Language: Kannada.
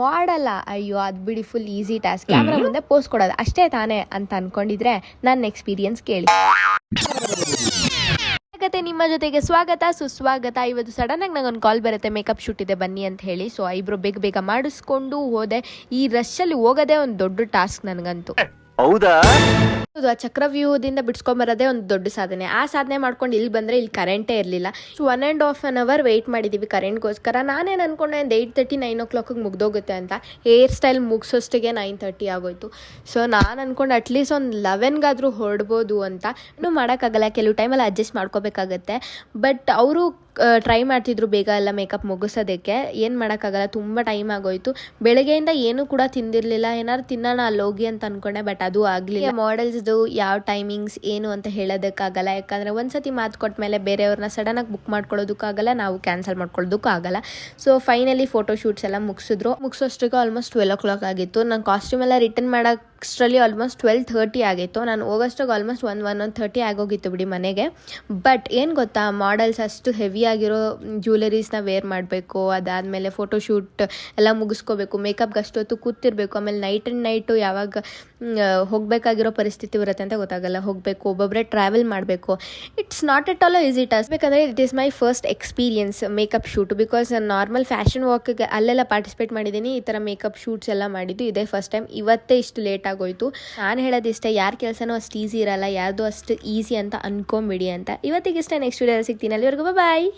ಮಾಡಲ್ಲ, ಅಯ್ಯೋ ಅದು ಬಿಡಿ ಫುಲ್ ಈಸಿ ಟಾಸ್ಕ್, ಕ್ಯಾಮ್ರಾ ಮುಂದೆ ಪೋಸ್ಟ್ ಕೊಡೋದು ಅಷ್ಟೇ ತಾನೇ ಅಂತ ಅನ್ಕೊಂಡಿದ್ರೆ ನನ್ನ ಎಕ್ಸ್ಪೀರಿಯನ್ಸ್ ಕೇಳಿ. ನಿಮ್ಮ ಜೊತೆಗೆ ಸ್ವಾಗತ ಸುಸ್ವಾಗತ. ಇವತ್ತು ಸಡನ್ ಆಗಿ ನಂಗೊಂದು ಕಾಲ್ ಬರುತ್ತೆ, ಮೇಕಪ್ ಶೂಟ್ ಇದೆ ಬನ್ನಿ ಅಂತ ಹೇಳಿ. ಸೊ ಐಬ್ರೋ ಬೇಗ ಬೇಗ ಮಾಡಿಸ್ಕೊಂಡು ಹೋದೆ. ಈ ರಶಲ್ಲಿ ಹೋಗೋದೇ ಒಂದು ದೊಡ್ಡ ಟಾಸ್ಕ್ ನನಗಂತೂ. ಹೌದಾ? ಹೌದು, ಆ ಚಕ್ರವ್ಯೂಹದಿಂದ ಬಿಡ್ಸ್ಕೊಂಬರೋದೇ ಒಂದು ದೊಡ್ಡ ಸಾಧನೆ. ಆ ಸಾಧನೆ ಮಾಡ್ಕೊಂಡು ಇಲ್ಲಿ ಬಂದರೆ ಇಲ್ಲಿ ಕರೆಂಟೇ ಇರಲಿಲ್ಲ. 1.5 hour ವೆಯ್ಟ್ ಮಾಡಿದ್ದೀವಿ ಕರೆಂಟ್ಗೋಸ್ಕರ. ನಾನೇನು ಅನ್ಕೊಂಡೆ ಒಂದು 8:30 9 o'clock ಮುಗ್ದೋಗುತ್ತೆ ಅಂತ. ಹೇರ್ ಸ್ಟೈಲ್ ಮುಗಿಸೋಷ್ಟಿಗೆ 9:30 ಆಗೋಯ್ತು. ಸೊ ನಾನು ಅನ್ಕೊಂಡು ಅಟ್ಲೀಸ್ಟ್ ಒಂದು 11ಗಾದರೂ ಹೊರಡ್ಬೋದು ಅಂತ. ಇನ್ನೂ ಮಾಡೋಕ್ಕಾಗಲ್ಲ, ಕೆಲವು ಟೈಮಲ್ಲಿ ಅಡ್ಜಸ್ಟ್ ಮಾಡ್ಕೋಬೇಕಾಗತ್ತೆ. ಬಟ್ ಅವರು ಟ್ರೈ ಮಾಡ್ತಿದ್ರು ಬೇಗ ಎಲ್ಲ ಮೇಕಪ್ ಮುಗಿಸೋದಕ್ಕೆ. ಏನು ಮಾಡೋಕ್ಕಾಗಲ್ಲ, ತುಂಬ ಟೈಮ್ ಆಗೋಯ್ತು. ಬೆಳಗ್ಗೆಯಿಂದ ಏನೂ ಕೂಡ ತಿಂದಿರಲಿಲ್ಲ. ಏನಾದ್ರು ತಿನ್ನೋಣ ಅಲ್ಲೋಗಿ ಅಂತ ಅಂದ್ಕೊಂಡೆ, ಬಟ್ ಅದು ಆಗಲಿಲ್ಲ. ಮಾಡೆಲ್ಸ್ದು ಯಾವ ಟೈಮಿಂಗ್ಸ್ ಏನು ಅಂತ ಹೇಳೋದಕ್ಕಾಗಲ್ಲ, ಯಾಕಂದರೆ ಒಂದು ಸತಿ ಮಾತು ಕೊಟ್ಟ ಮೇಲೆ ಬೇರೆಯವ್ರನ್ನ ಸಡನ್ನಾಗಿ ಬುಕ್ ಮಾಡ್ಕೊಳ್ಳೋದಕ್ಕಾಗಲ್ಲ, ನಾವು ಕ್ಯಾನ್ಸಲ್ ಮಾಡ್ಕೊಳ್ಳೋದಕ್ಕೂ ಆಗಲ್ಲ. ಸೊ ಫೈನಲಿ ಫೋಟೋ ಶೂಟ್ಸ್ ಎಲ್ಲ ಮುಗಿಸೋಷ್ಟಿಗೆ ಆಲ್ಮೋಸ್ಟ್ 12 o'clock ಆಗಿತ್ತು. ನಾನು ಕಾಸ್ಟ್ಯೂಮ್ ಎಲ್ಲ ರಿಟರ್ನ್ ಮಾಡೋಷ್ಟರಲ್ಲಿ ಆಲ್ಮೋಸ್ಟ್ 12:30 ಆಗಿತ್ತು. ನಾನು ಹೋಗೋಷ್ಟಾಗ ಆಲ್ಮೋಸ್ಟ್ 1:30 ಆಗೋಗಿತ್ತು ಬಿಡಿ ಮನೆಗೆ. ಬಟ್ ಏನು ಗೊತ್ತಾ, ಮಾಡೆಲ್ಸ್ ಅಷ್ಟು ಹೆವಿ ಆಗಿರೋ ಜ್ಯುವೆಲರೀಸ್ನ ವೇರ್ ಮಾಡಬೇಕು, ಅದಾದಮೇಲೆ ಫೋಟೋಶೂಟ್ ಎಲ್ಲ ಮುಗಿಸ್ಕೋಬೇಕು, ಮೇಕಪ್ಗೆ ಅಷ್ಟೊತ್ತು ಕೂತಿರ್ಬೇಕು. ಆಮೇಲೆ ನೈಟು ಯಾವಾಗ ಹೋಗಬೇಕಾಗಿರೋ ಪರಿಸ್ಥಿತಿ ಬರುತ್ತೆ ಅಂತ ಗೊತ್ತಾಗಲ್ಲ, ಹೋಗಬೇಕು, ಒಬ್ಬೊಬ್ಬರೇ ಟ್ರಾವೆಲ್ ಮಾಡಬೇಕು. It's not at all easy task. ಬೇಕಂದರೆ it is my first experience makeup shoot. Because ನಾನು ನಾರ್ಮಲ್ ಫ್ಯಾಷನ್ ವಾಕ್ಗೆ ಅಲ್ಲೆಲ್ಲ ಪಾರ್ಟಿಸಿಪೇಟ್ ಮಾಡಿದ್ದೀನಿ, ಈ ಥರ ಮೇಕಪ್ ಶೂಟ್ಸ್ ಎಲ್ಲ ಮಾಡಿದ್ದು ಇದೇ ಫಸ್ಟ್ ಟೈಮ್. ಇವತ್ತೇ ಇಷ್ಟು ಲೇಟ್ ಆಗೋಯ್ತು. ನಾನು ಹೇಳೋದಿಷ್ಟೇ, ಯಾರ ಕೆಲಸನೂ ಅಷ್ಟು ಈಸಿ ಇರಲ್ಲ, ಯಾರ್ದು ಅಷ್ಟು ಈಸಿ ಅಂತ ಅನ್ಕೊಂಬಿಡಿ ಅಂತ. ಇವತ್ತಿಗಿಷ್ಟೇ, ನೆಕ್ಸ್ಟ್ ವಿಡಿಯೋದಲ್ಲಿ ಸಿಗ್ತೀನಿ. ಅಲ್ಲಿವರೆಗೂ ಬಾಯ್.